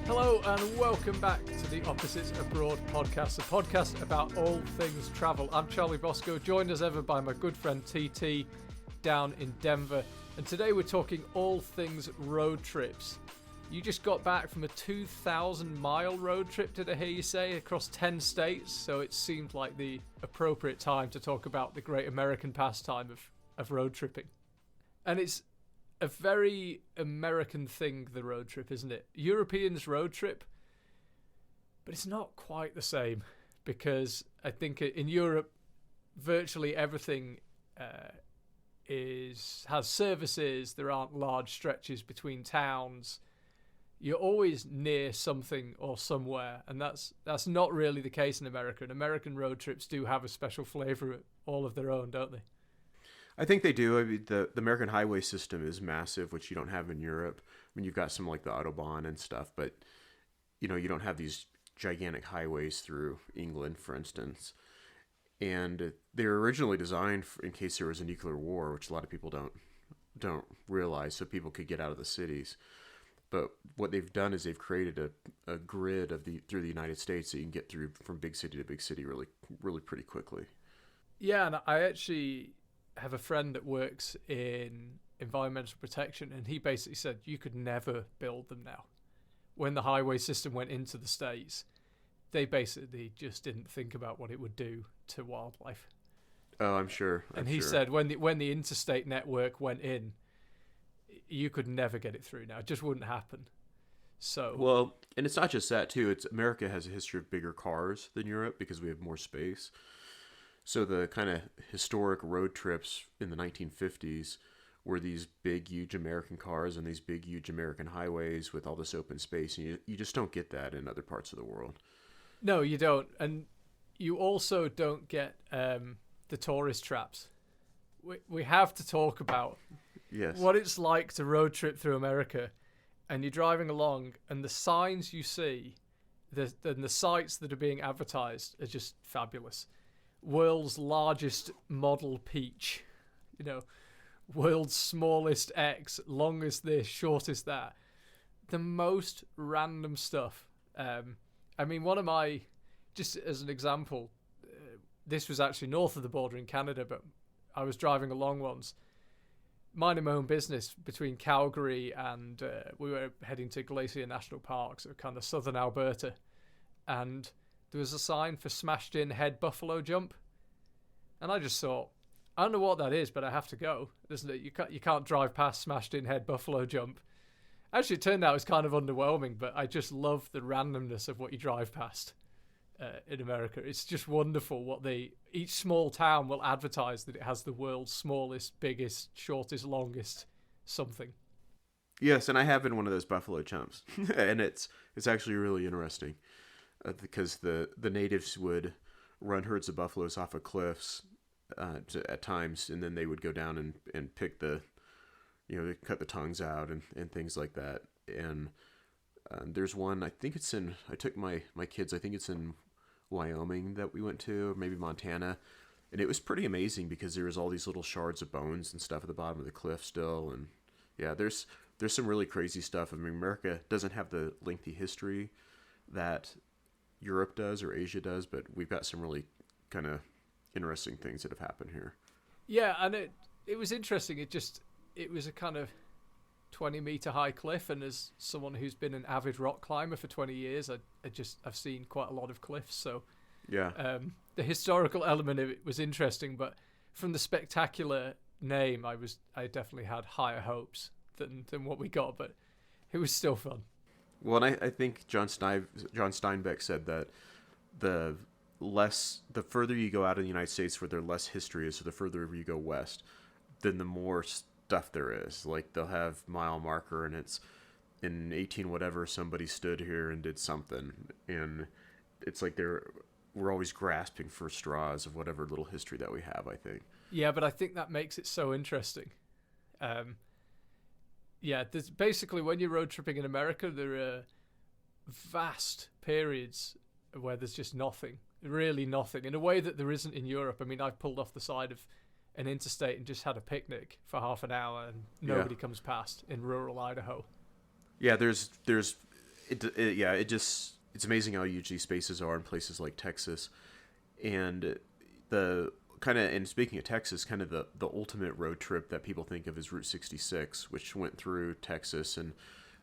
Hello and welcome back to the Opposites Abroad podcast, a podcast about all things travel. I'm Charlie Bosco, joined as ever by my good friend TT down in Denver. And today we're talking all things road trips. You just got back from a 2,000-mile road trip, did I hear you say, across 10 states? So it seemed like the appropriate time to talk about the great American pastime of road tripping. And it's a very American thing, the road trip, isn't it? Europeans road trip, but it's not quite the same, because I think in Europe, virtually everything has services. There aren't large stretches between towns. You're always near something or somewhere, and that's not really the case in America. And American road trips do have a special flavour all of their own, don't they? I think they do. I mean, the American highway system is massive, which you don't have in Europe. I mean, you've got some like the Autobahn and stuff, but you don't have these gigantic highways through England, for instance. And they were originally designed in case there was a nuclear war, which a lot of people don't realize, so people could get out of the cities. But what they've done is they've created a grid through the United States that you can get through from big city to big city really, really pretty quickly. Yeah, and I actually have a friend that works in environmental protection, and he basically said you could never build them now. When the highway system went into the States, they basically just didn't think about what it would do to wildlife. Oh, I'm sure. And he said when the interstate network went in, you could never get it through now. It just wouldn't happen. So well, and it's not just that too. It's America has a history of bigger cars than Europe because we have more space. So the kind of historic road trips in the 1950s were these big, huge American cars and these big, huge American highways with all this open space. And you just don't get that in other parts of the world. No, you don't. And you also don't get the tourist traps. We have to talk about what it's like to road trip through America. And you're driving along and the signs you see, the sites that are being advertised are just fabulous. World's largest model peach, world's smallest X, longest this, shortest that. The most random stuff. I mean, just as an example, this was actually north of the border in Canada, but I was driving along once, minding my own business between Calgary and we were heading to Glacier National Park, so kind of southern Alberta, and there was a sign for smashed in head buffalo jump. And I just thought, I don't know what that is, but I have to go. Isn't it? You can't drive past smashed in head buffalo jump. Actually, it turned out it was kind of underwhelming, but I just love the randomness of what you drive past in America. It's just wonderful each small town will advertise that it has the world's smallest, biggest, shortest, longest something. Yes, and I have been one of those buffalo jumps, and it's actually really interesting. Because the natives would run herds of buffaloes off of cliffs at times, and then they would go down and pick they cut the tongues out and things like that. And there's one, I took my kids, I think it's in Wyoming that we went to, or maybe Montana. And it was pretty amazing because there was all these little shards of bones and stuff at the bottom of the cliff still. And yeah, there's some really crazy stuff. I mean, America doesn't have the lengthy history that Europe does or Asia does, but we've got some really kind of interesting things that have happened here. Yeah, and it was interesting. It was a kind of 20-meter high cliff, and as someone who's been an avid rock climber for 20 years, I've seen quite a lot of cliffs. So yeah, the historical element of it was interesting, but from the spectacular name, I definitely had higher hopes than what we got, but it was still fun. Well, and I think John Steinbeck said that the further you go out in the United States where there less history is, so the further you go west, then the more stuff there is. Like they'll have mile marker and it's in 18 whatever somebody stood here and did something, and it's like we're always grasping for straws of whatever little history that we have, I think. Yeah, but I think that makes it so interesting. Yeah, there's basically when you're road tripping in America, there are vast periods where there's just nothing, really nothing, in a way that there isn't in Europe. I mean, I've pulled off the side of an interstate and just had a picnic for half an hour and nobody comes past in rural Idaho. Yeah, there's It's amazing how huge these spaces are in places like Texas, and and speaking of Texas, kind of the ultimate road trip that people think of is Route 66, which went through Texas and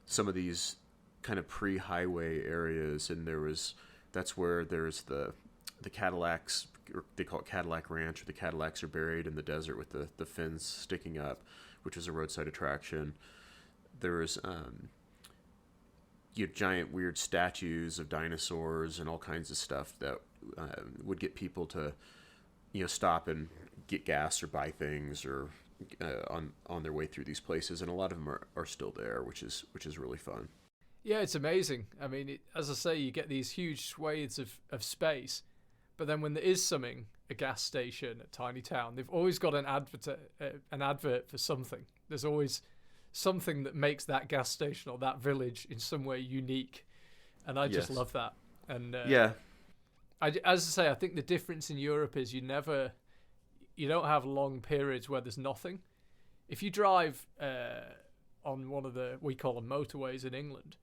some of these kind of pre-highway areas, and that's where there's the Cadillacs, or they call it Cadillac Ranch, or the Cadillacs are buried in the desert with the fins sticking up, which was a roadside attraction. There was giant weird statues of dinosaurs and all kinds of stuff that would get people to stop and get gas or buy things or on their way through these places, and a lot of them are still there, which is really fun. Yeah, it's amazing. I mean, as I say, you get these huge swathes of space, but then when there is a gas station, a tiny town, they've always got an advert for something. There's always something that makes that gas station or that village in some way unique, and I just love that. And as I say, I think the difference in Europe is you don't have long periods where there's nothing. If you drive on one of we call them motorways in England,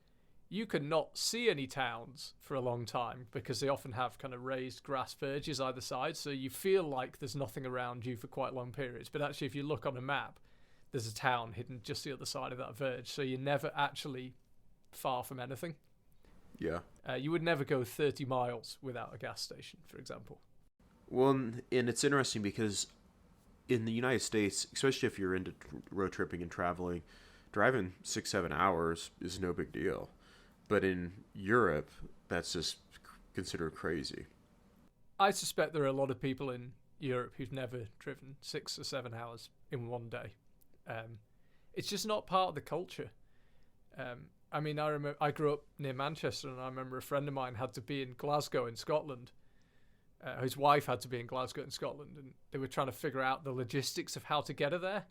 you can not see any towns for a long time because they often have kind of raised grass verges either side, so you feel like there's nothing around you for quite long periods. But actually, if you look on a map, there's a town hidden just the other side of that verge, so you're never actually far from anything. Yeah. You would never go 30 miles without a gas station, for example. Well, and it's interesting because in the United States, especially if you're into road tripping and traveling, driving 6-7 hours is no big deal. But in Europe, that's just considered crazy. I suspect there are a lot of people in Europe who've never driven 6 or 7 hours in one day. It's just not part of the culture. I mean, I remember I grew up near Manchester, and I remember a friend of mine had to be in Glasgow in Scotland. His wife had to be in Glasgow in Scotland, and they were trying to figure out the logistics of how to get her there.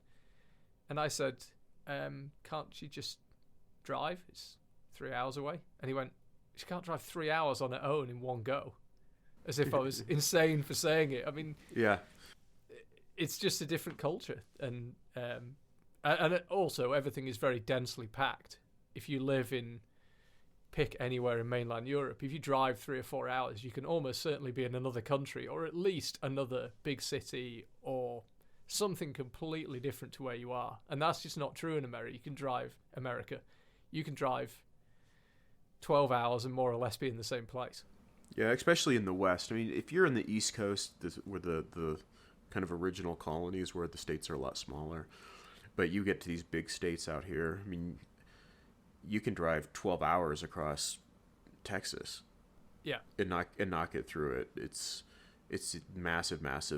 And I said, can't she just drive? It's 3 hours away. And he went, she can't drive 3 hours on her own in one go. As if I was insane for saying it. I mean, yeah, it's just a different culture. And also everything is very densely packed. If you live pick anywhere in mainland Europe, if you drive 3 or 4 hours, you can almost certainly be in another country, or at least another big city, or something completely different to where you are. And that's just not true in America. You can drive 12 hours and more or less be in the same place. Yeah, especially in the West. I mean, if you're in the East Coast, where the kind of original colonies, where the states are a lot smaller, but you get to these big states out here, I mean, you can drive 12 hours across Texas. Yeah. And not get through it. It's massive amounts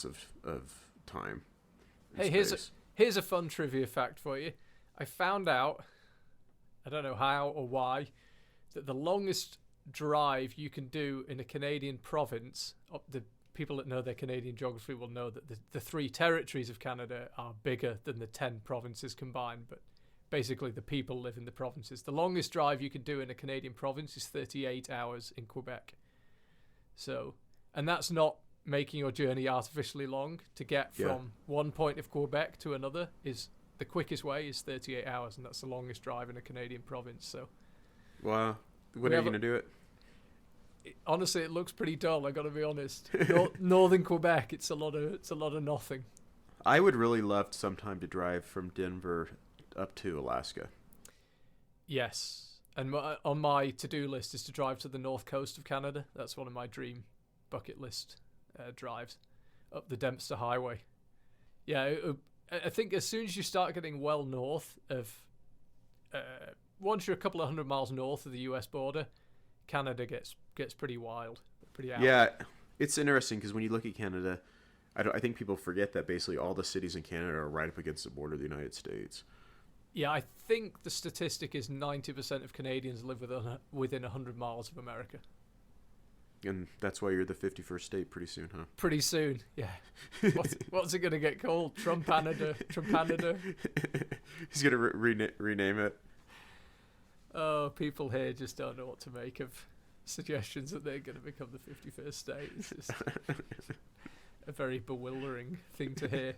of time. Hey, here's a fun trivia fact for you. I found out, I don't know how or why, that the longest drive you can do in a Canadian province, the people that know their Canadian geography will know that the 3 territories of Canada are bigger than the 10 provinces combined, but basically the people live in the provinces. The longest drive you can do in a Canadian province is 38 hours in Quebec. So, and that's not making your journey artificially long. To get from one point of Quebec to another is the quickest way is 38 hours, and that's the longest drive in a Canadian province. So, wow, when are you going to do it? Honestly, it looks pretty dull. I got to be honest. Northern Quebec, it's a lot of nothing. I would really love sometime to drive from Denver up to Alaska. Yes, and on my to-do list is to drive to the north coast of Canada. That's one of my dream bucket list drives, up the Dempster Highway. Yeah, I think as soon as you start getting well north of, once you're a couple of 100 miles north of the US border, Canada gets pretty wild, pretty out. Yeah, it's interesting because when you look at Canada, I think people forget that basically all the cities in Canada are right up against the border of the United States. Yeah, I think the statistic is 90% of Canadians live within 100 miles of America. And that's why you're the 51st state pretty soon, huh? Pretty soon, yeah. What's it going to get called? Trump-Canada? Trump-Canada? He's going to rename it. Oh, people here just don't know what to make of suggestions that they're going to become the 51st state. It's just a very bewildering thing to hear.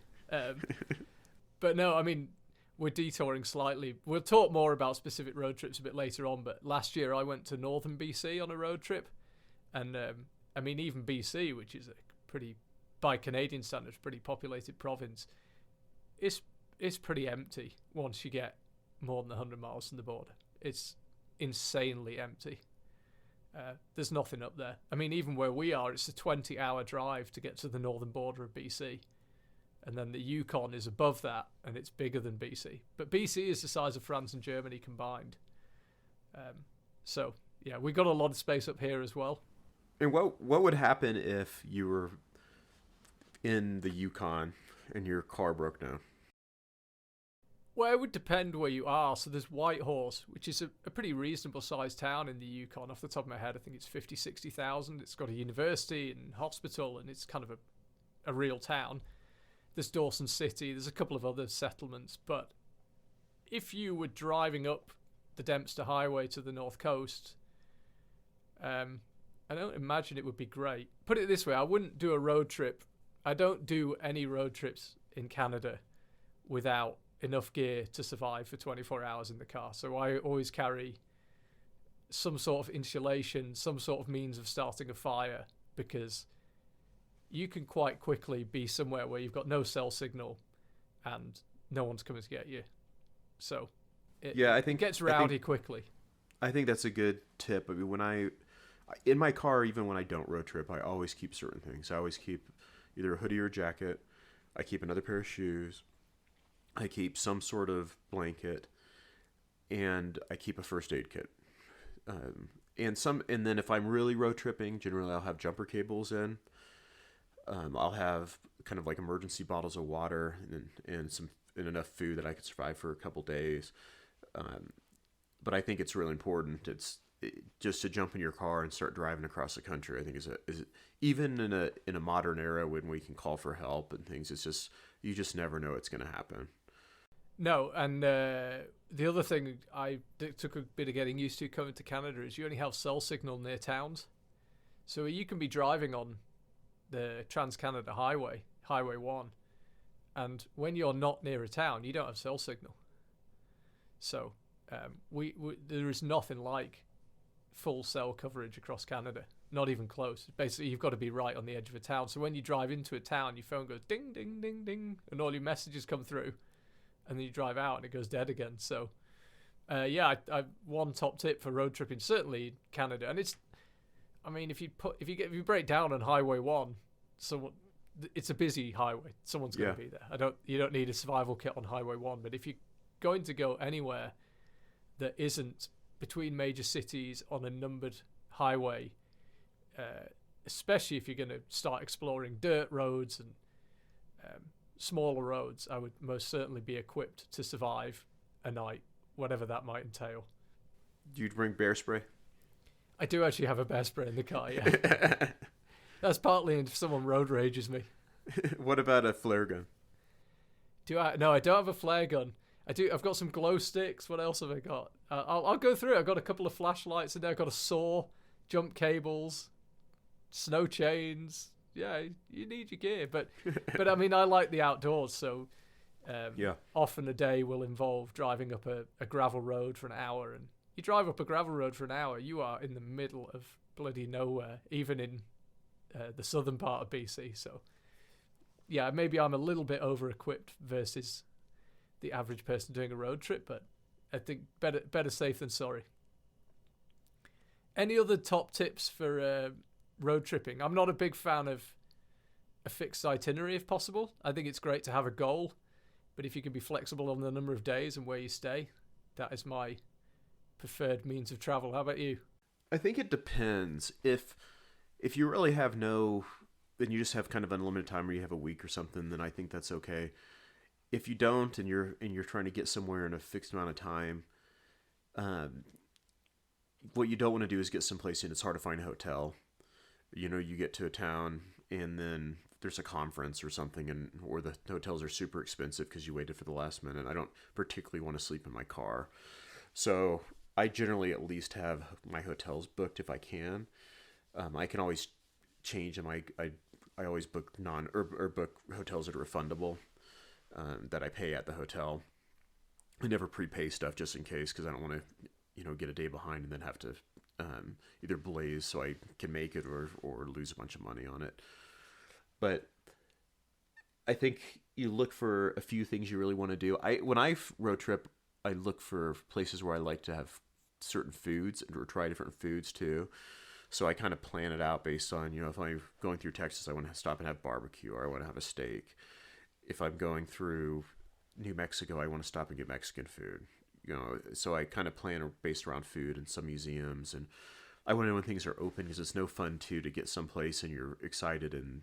But no, I mean, we're detouring slightly. We'll talk more about specific road trips a bit later on, but last year I went to northern BC on a road trip. And, I mean, even BC, which is a pretty, by Canadian standards, pretty populated province, it's pretty empty once you get more than 100 miles from the border. It's insanely empty. There's nothing up there. I mean, even where we are, it's a 20-hour drive to get to the northern border of BC. And then the Yukon is above that, and it's bigger than BC. But BC is the size of France and Germany combined. So, yeah, we got a lot of space up here as well. And what would happen if you were in the Yukon and your car broke down? Well, it would depend where you are. So there's Whitehorse, which is a pretty reasonable sized town in the Yukon. Off the top of my head, I think it's 50, 60,000. It's got a university and hospital, and it's kind of a real town. There's Dawson City. There's a couple of other settlements. But if you were driving up the Dempster Highway to the north coast, I don't imagine it would be great. Put it this way, I wouldn't do a road trip. I don't do any road trips in Canada without enough gear to survive for 24 hours in the car. So I always carry some sort of insulation, some sort of means of starting a fire, because you can quite quickly be somewhere where you've got no cell signal and no one's coming to get you. So it gets rowdy quickly. I think that's a good tip. I mean, in my car, even when I don't road trip, I always keep certain things. I always keep either a hoodie or a jacket. I keep another pair of shoes. I keep some sort of blanket, and I keep a first aid kit. And then if I'm really road tripping, generally I'll have jumper cables in. I'll have kind of like emergency bottles of water and enough food that I could survive for a couple days. But I think it's really important. Just to jump in your car and start driving across the country. I think is even in a modern era when we can call for help and things. It's just you just never know what's going to happen. No, and the other thing took a bit of getting used to coming to Canada is you only have cell signal near towns. So you can be driving on the Trans-Canada Highway, Highway 1, and when you're not near a town, you don't have cell signal. So there is nothing like full cell coverage across Canada. Not even close. Basically, you've got to be right on the edge of a town. So when you drive into a town, your phone goes ding, ding, ding, ding, and all your messages come through. And then you drive out and it goes dead again. So, I one top tip for road tripping, certainly Canada. And if you break down on Highway 1, it's a busy highway. Someone's going to be there. You don't need a survival kit on Highway 1. But if you're going to go anywhere that isn't between major cities on a numbered highway, especially if you're going to start exploring dirt roads and smaller roads, I would most certainly be equipped to survive a night, whatever that might entail. Do you bring bear spray? I do actually have a bear spray in the car, yeah. That's partly if someone road rages me. What about a flare gun? No, I don't have a flare gun. I've got some glow sticks. What else have I got? I'll go through it. I've got a couple of flashlights in there. I've got a saw, jump cables, snow chains. Yeah, you need your gear. But I mean, I like the outdoors, so often a day will involve driving up a gravel road for an hour. And you drive up a gravel road for an hour, you are in the middle of bloody nowhere, even in the southern part of BC. So, yeah, maybe I'm a little bit over-equipped versus the average person doing a road trip, but I think better safe than sorry. Any other top tips for road tripping? I'm not a big fan of a fixed itinerary if possible. I think it's great to have a goal, but if you can be flexible on the number of days and where you stay, that is my preferred means of travel. How about you? I think it depends. If you really have then you just have kind of unlimited time, or you have a week or something, then I think that's okay. If you don't, and you're trying to get somewhere in a fixed amount of time, what you don't want to do is get someplace and it's hard to find a hotel. You get to a town and then there's a conference or something, or the hotels are super expensive because you waited for the last minute. I don't particularly want to sleep in my car, so I generally at least have my hotels booked if I can. I can always change them. I always book book hotels that are refundable. That I pay at the hotel. I never prepay stuff just in case, because I don't want to, get a day behind and then have to either blaze so I can make it or lose a bunch of money on it. But I think you look for a few things you really want to do. When I road trip, I look for places where I like to have certain foods or try different foods too. So I kind of plan it out based on, if I'm going through Texas, I want to stop and have barbecue, or I want to have a steak. If I'm going through New Mexico, I want to stop and get Mexican food. So I kind of plan based around food and some museums, and I want to know when things are open, because it's no fun to get someplace and you're excited and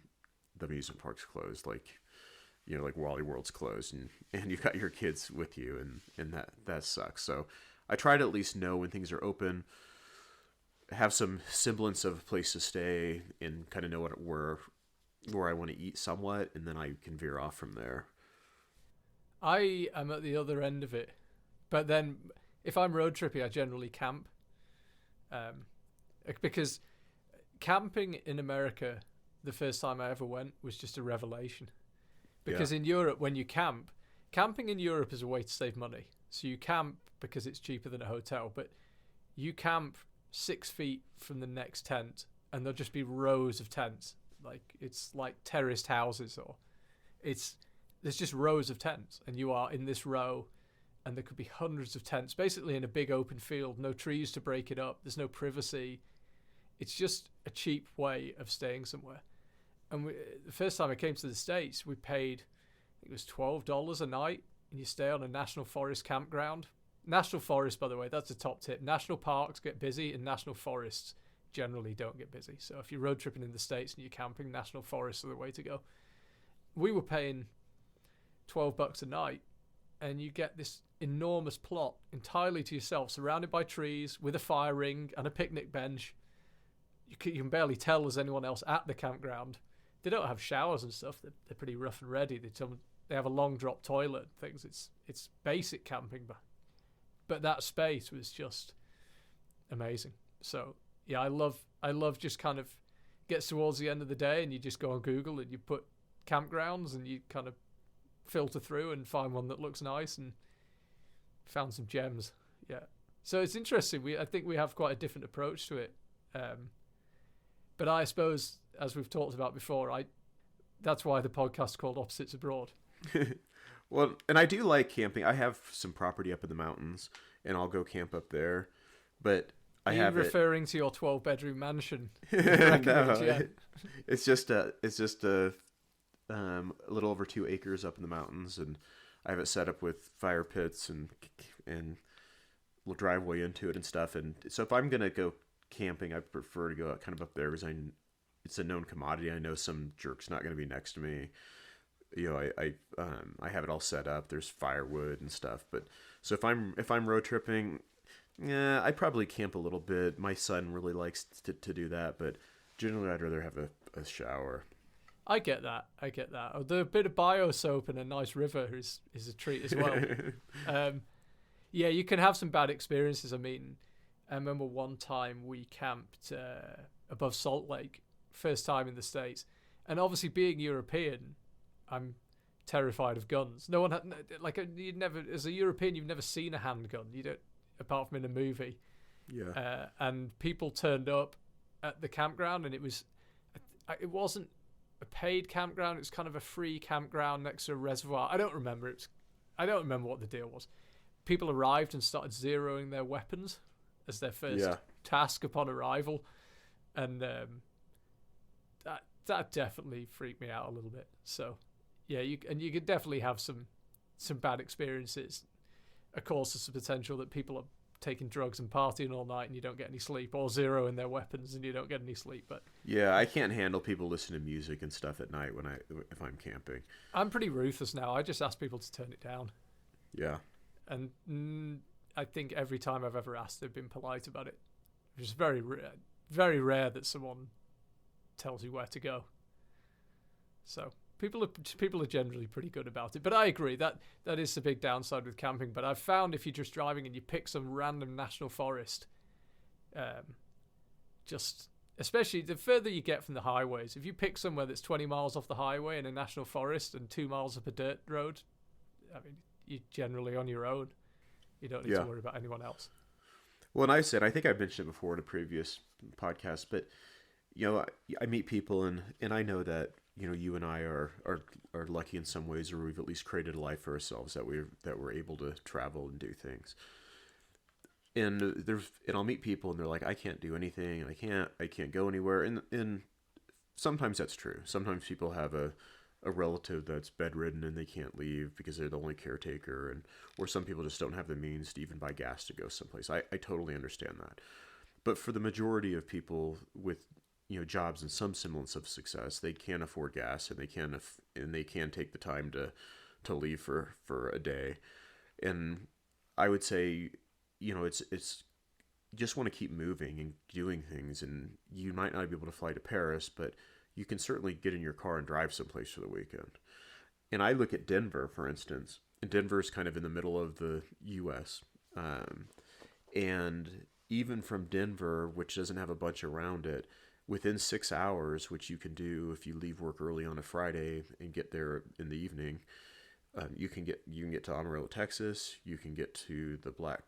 the amusement park's closed, like Wally World's closed, and you've got your kids with you, and that sucks. So I try to at least know when things are open, have some semblance of a place to stay, and kind of know where I want to eat somewhat, and then I can veer off from there. I am at the other end of it, but then if I'm road tripping, I generally camp, because camping in America, the first time I ever went, was just a revelation. Because in Europe, when you camping in Europe is a way to save money. So you camp because it's cheaper than a hotel, but you camp 6 feet from the next tent, and there'll just be rows of tents. Like, it's like terraced houses, or there's just rows of tents, and you are in this row, and there could be hundreds of tents, basically in a big open field, no trees to break it up, there's no privacy. It's just a cheap way of staying somewhere. And the first time I came to the States, we paid, I think it was $12 a night, and you stay on a national forest campground. National forest, by the way, that's a top tip. National parks get busy, and national forests generally don't get busy. So if you're road tripping in the States and you're camping, national forests are the way to go. We were paying $12 a night, and you get this enormous plot entirely to yourself, surrounded by trees, with a fire ring and a picnic bench. You can barely tell there's anyone else at the campground. They don't have showers and stuff. They're pretty rough and ready. They have a long drop toilet and things. It's basic camping, but that space was just amazing. So yeah, I love just kind of gets towards the end of the day, and you just go on Google and you put campgrounds, and you kind of filter through and find one that looks nice, and found some gems. Yeah. So it's interesting. I think we have quite a different approach to it. But I suppose, as we've talked about before, that's why the podcast's called Opposites Abroad. Well, and I do like camping. I have some property up in the mountains, and I'll go camp up there. But Are you referring to your 12-bedroom mansion? No, it's just a little over 2 acres up in the mountains, and I have it set up with fire pits and driveway into it and stuff. And so if I'm gonna go camping, I prefer to go kind of up there, because it's a known commodity. I know some jerk's not going to be next to me. I have it all set up. There's firewood and stuff. But so if I'm road tripping, yeah, I probably camp a little bit. My son really likes to do that, but generally I'd rather have a shower. I get that. The bit of bio soap and a nice river is a treat as well. Yeah, you can have some bad experiences. I mean, I remember one time we camped above Salt Lake, first time in the States. And obviously being European, I'm terrified of guns. No one had, you'd never, as a European, you've never seen a handgun. You don't, apart from in a movie. Yeah. And people turned up at the campground, and it wasn't a paid campground. It was kind of a free campground next to a reservoir. I don't remember what the deal was. People arrived and started zeroing their weapons as their first task upon arrival, and that definitely freaked me out a little bit. So yeah, you could definitely have some bad experiences. Of course, there's the potential that people are taking drugs and partying all night and you don't get any sleep, or zeroing their weapons and you don't get any sleep. But yeah, I can't handle people listening to music and stuff at night if I'm camping. I'm pretty ruthless now. I just ask people to turn it down. Yeah. And I think every time I've ever asked, they've been polite about it. It's very rare that someone tells you where to go. So people are generally pretty good about it. But I agree that is the big downside with camping. But I've found if you're just driving and you pick some random national forest, just especially the further you get from the highways, if you pick somewhere that's 20 miles off the highway in a national forest and 2 miles up a dirt road, I mean, you're generally on your own. You don't need to worry about anyone else. Well, and I think I mentioned it before in a previous podcast, but I meet people and I know that you and I are lucky in some ways, or we've at least created a life for ourselves that we're able to travel and do things. And I'll meet people and they're like, I can't do anything, and I can't go anywhere, and sometimes that's true. Sometimes people have a relative that's bedridden and they can't leave because they're the only caretaker, or some people just don't have the means to even buy gas to go someplace. I totally understand that. But for the majority of people with jobs and some semblance of success, they can afford gas, and they can take the time to leave for a day. And I would say, it's you just want to keep moving and doing things, and you might not be able to fly to Paris, but you can certainly get in your car and drive someplace for the weekend. And I look at Denver, for instance, and Denver is kind of in the middle of the U.S. And even from Denver, which doesn't have a bunch around it, within 6 hours, which you can do if you leave work early on a Friday and get there in the evening, you can get to Amarillo, Texas. You can get to the Black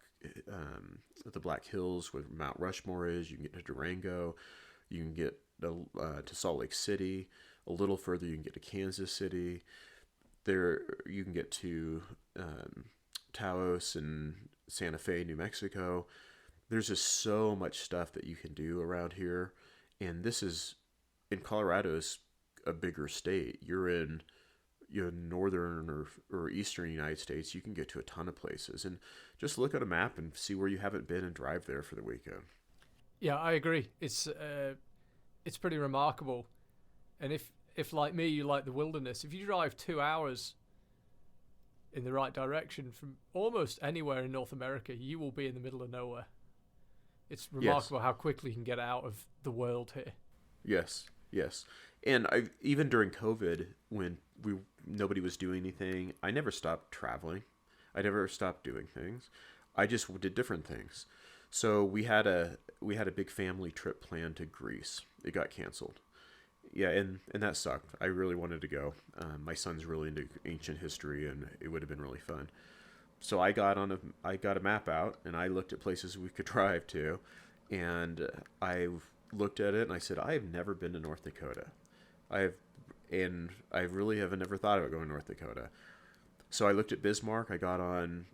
Hills where Mount Rushmore is. You can get to Durango. You can get to Salt Lake City. A little further, you can get to Kansas City. There, you can get to Taos and Santa Fe, New Mexico. There's just so much stuff that you can do around here. And in Colorado's a bigger state. You're in northern or eastern United States. You can get to a ton of places. And just look at a map and see where you haven't been and drive there for the weekend. Yeah, I agree. It's pretty remarkable. And if like me, you like the wilderness, if you drive 2 hours in the right direction from almost anywhere in North America, you will be in the middle of nowhere. It's remarkable how quickly you can get out of the world here. Yes. And even during COVID, when nobody was doing anything, I never stopped traveling. I never stopped doing things. I just did different things. So we had a big family trip planned to Greece. It got canceled. Yeah, and that sucked. I really wanted to go. My son's really into ancient history, and it would have been really fun. So I got a map out, and I looked at places we could drive to, and I looked at it and I said, I have never been to North Dakota. I really have never thought about going to North Dakota. So I looked at Bismarck. I got on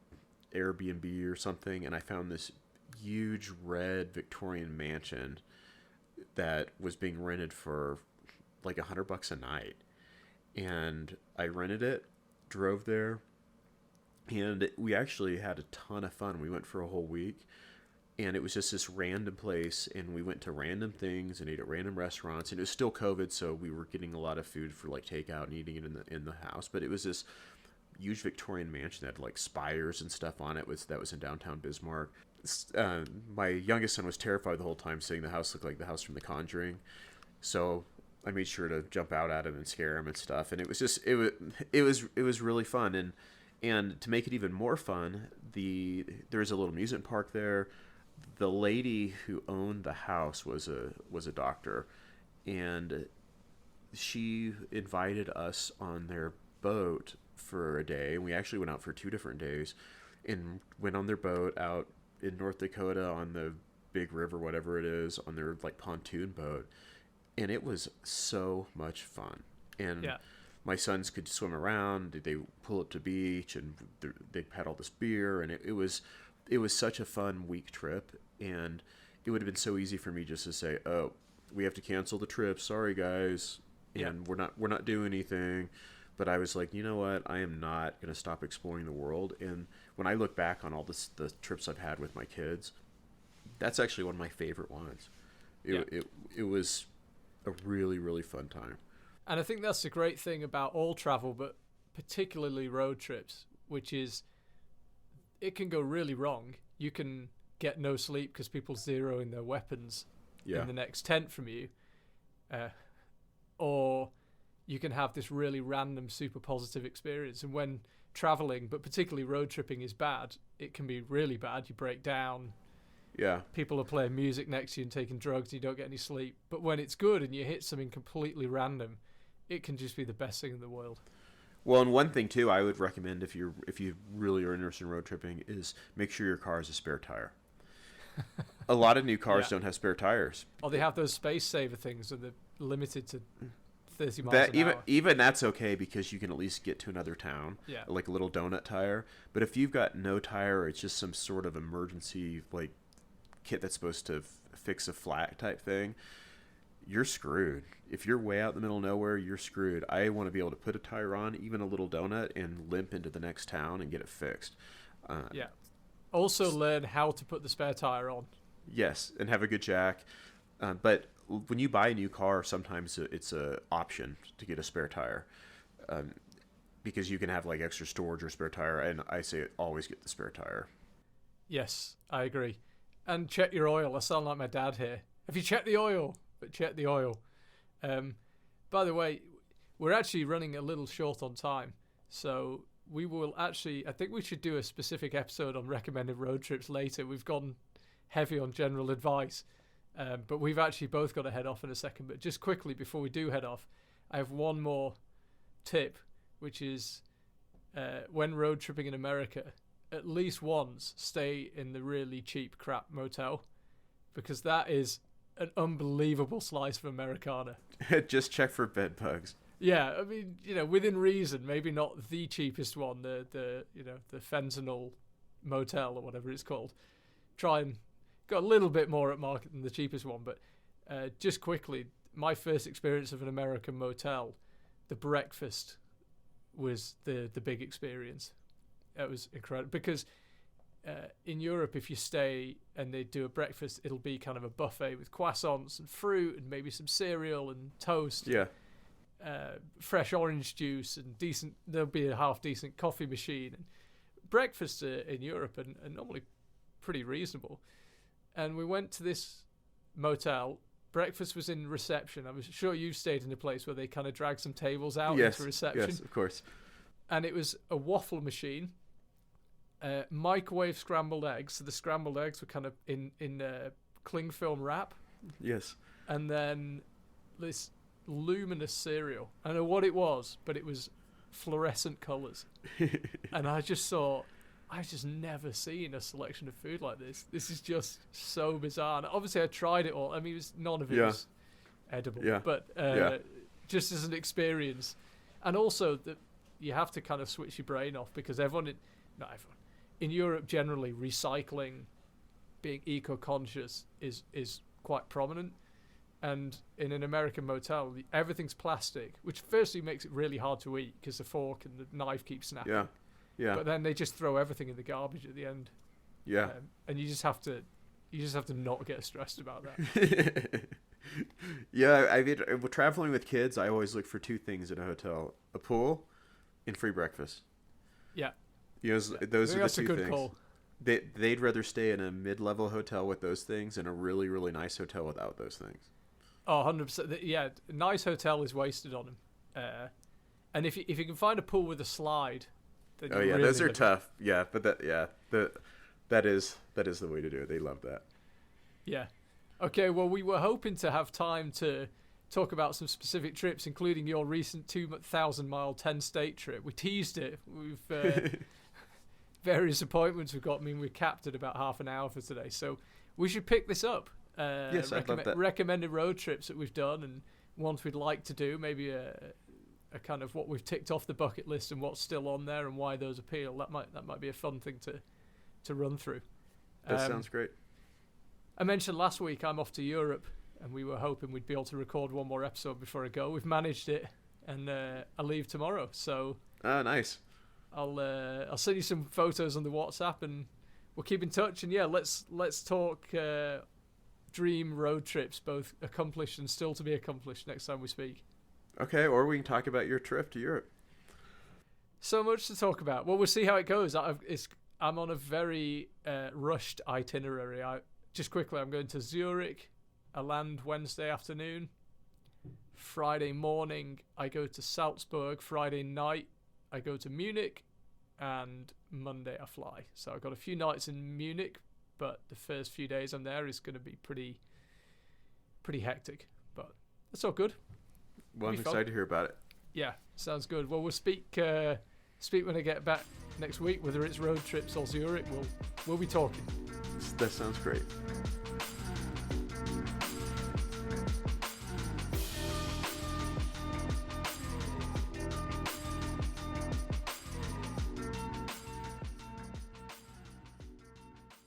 Airbnb or something, and I found this huge red Victorian mansion that was being rented for like $100 a night. And I rented it, drove there, and we actually had a ton of fun. We went for a whole week, and it was just this random place, and we went to random things and ate at random restaurants. And it was still COVID, so we were getting a lot of food for like takeout and eating it in the house. But it was this huge Victorian mansion that had like spires and stuff on it. That was in downtown Bismarck. My youngest son was terrified the whole time, saying the house looked like the house from The Conjuring. So I made sure to jump out at him and scare him and stuff. And it was just it was really fun. And to make it even more fun, there's a little amusement park there. The lady who owned the house was a doctor, and she invited us on their boat for a day. And we actually went out for 2 different days and went on their boat out in North Dakota on the big river, whatever it is, on their like pontoon boat. And it was so much fun. And my sons could swim around. They pull up to beach, and they had all this beer, and it was such a fun week trip. And it would have been so easy for me just to say, "Oh, we have to cancel the trip. Sorry, guys, and we're not doing anything." But I was like, you know what? I am not going to stop exploring the world. And when I look back on all the trips I've had with my kids, that's actually one of my favorite ones. It was a really, really fun time. And I think that's the great thing about all travel, but particularly road trips, which is it can go really wrong. You can get no sleep because people zeroing their weapons in the next tent from you. Or you can have this really random, super positive experience. And when traveling, but particularly road tripping, is bad, it can be really bad. You break down. Yeah. People are playing music next to you and taking drugs, and you don't get any sleep. But when it's good and you hit something completely random, it can just be the best thing in the world. Well, and one thing too, I would recommend if you really are interested in road tripping is make sure your car has a spare tire. A lot of new cars don't have spare tires. Or they have those space saver things, and they're limited to 30 miles an hour. Even that's okay because you can at least get to another town. Yeah. Like a little donut tire. But if you've got no tire, or it's just some sort of emergency like kit that's supposed to fix a flat type thing, you're screwed. If you're way out in the middle of nowhere, you're screwed. I want to be able to put a tire on, even a little donut, and limp into the next town and get it fixed. Also learn how to put the spare tire on. Yes, and have a good jack. But when you buy a new car, sometimes it's a option to get a spare tire, because you can have like extra storage or spare tire. And I say always get the spare tire. Yes, I agree. And check your oil. I sound like my dad here. Have you checked the oil? But check the oil. By the way, we're actually running a little short on time, so we will actually. I think we should do a specific episode on recommended road trips later. We've gone heavy on general advice, but we've actually both got to head off in a second. But just quickly before we do head off, I have one more tip, which is when road tripping in America, at least once stay in the really cheap crap motel, because that is an unbelievable slice of Americana. Just check for bed bugs. Yeah, I mean, within reason, maybe not the cheapest one, the fentanyl motel or whatever it's called. Try and got a little bit more at market than the cheapest one, but just quickly, my first experience of an American motel, the breakfast was the big experience. It was incredible because in Europe, if you stay and they do a breakfast, it'll be kind of a buffet with croissants and fruit and maybe some cereal and toast. Yeah. Fresh orange juice and there'll be a half decent coffee machine. And breakfasts in Europe are normally pretty reasonable. And we went to this motel. Breakfast was in reception. I was sure you stayed in a place where they kind of dragged some tables out into reception. Yes, of course. And it was a waffle machine. Microwave scrambled eggs. So the scrambled eggs were kind of in cling film wrap. Yes. And then this luminous cereal. I don't know what it was, but it was fluorescent colours. And I just thought, I've just never seen a selection of food like this. This is just so bizarre. And obviously, I tried it all. I mean, none of it was edible. Yeah. But just as an experience. And also, you have to kind of switch your brain off because not everyone, in Europe generally, recycling, being eco-conscious is quite prominent. And in an American motel, everything's plastic, which firstly makes it really hard to eat because the fork and the knife keep snapping. Yeah, yeah. But then they just throw everything in the garbage at the end. Yeah. And you just have to not get stressed about that. Yeah, I mean, traveling with kids, I always look for two things in a hotel: a pool and free breakfast. Yeah. Those are the two things. Call. They'd rather stay in a mid-level hotel with those things than a really, really nice hotel without those things. Oh, 100%. Yeah, a nice hotel is wasted on them. And if you can find a pool with a slide, then really those are tough. Yeah, but that is the way to do it. They love that. Yeah. Okay. Well, we were hoping to have time to talk about some specific trips, including your recent 2,000-mile 10-state trip. We teased it. We've various appointments we've got. I mean, we're capped at about half an hour for today, so we should pick this up. Yes, I'd love that. Recommended road trips that we've done and ones we'd like to do, maybe a kind of what we've ticked off the bucket list and what's still on there and why those appeal. That might be a fun thing to run through. That sounds great. I mentioned last week I'm off to Europe, and we were hoping we'd be able to record one more episode before I go. We've managed it, and I leave tomorrow. So nice. I'll send you some photos on the WhatsApp, and we'll keep in touch. And yeah, let's talk dream road trips, both accomplished and still to be accomplished, next time we speak. Okay, or we can talk about your trip to Europe. So much to talk about. Well, we'll see how it goes. I'm on a very rushed itinerary. Just quickly, I'm going to Zurich. I land Wednesday afternoon. Friday morning, I go to Salzburg. Friday night, I go to Munich. And Monday, I fly. So I've got a few nights in Munich, but the first few days I'm there is going to be pretty hectic. But that's all good. Well, I'm excited to hear about it. Yeah. Sounds good. Well, we'll speak when I get back next week. Whether it's road trips or Zurich, we'll be talking. That sounds great.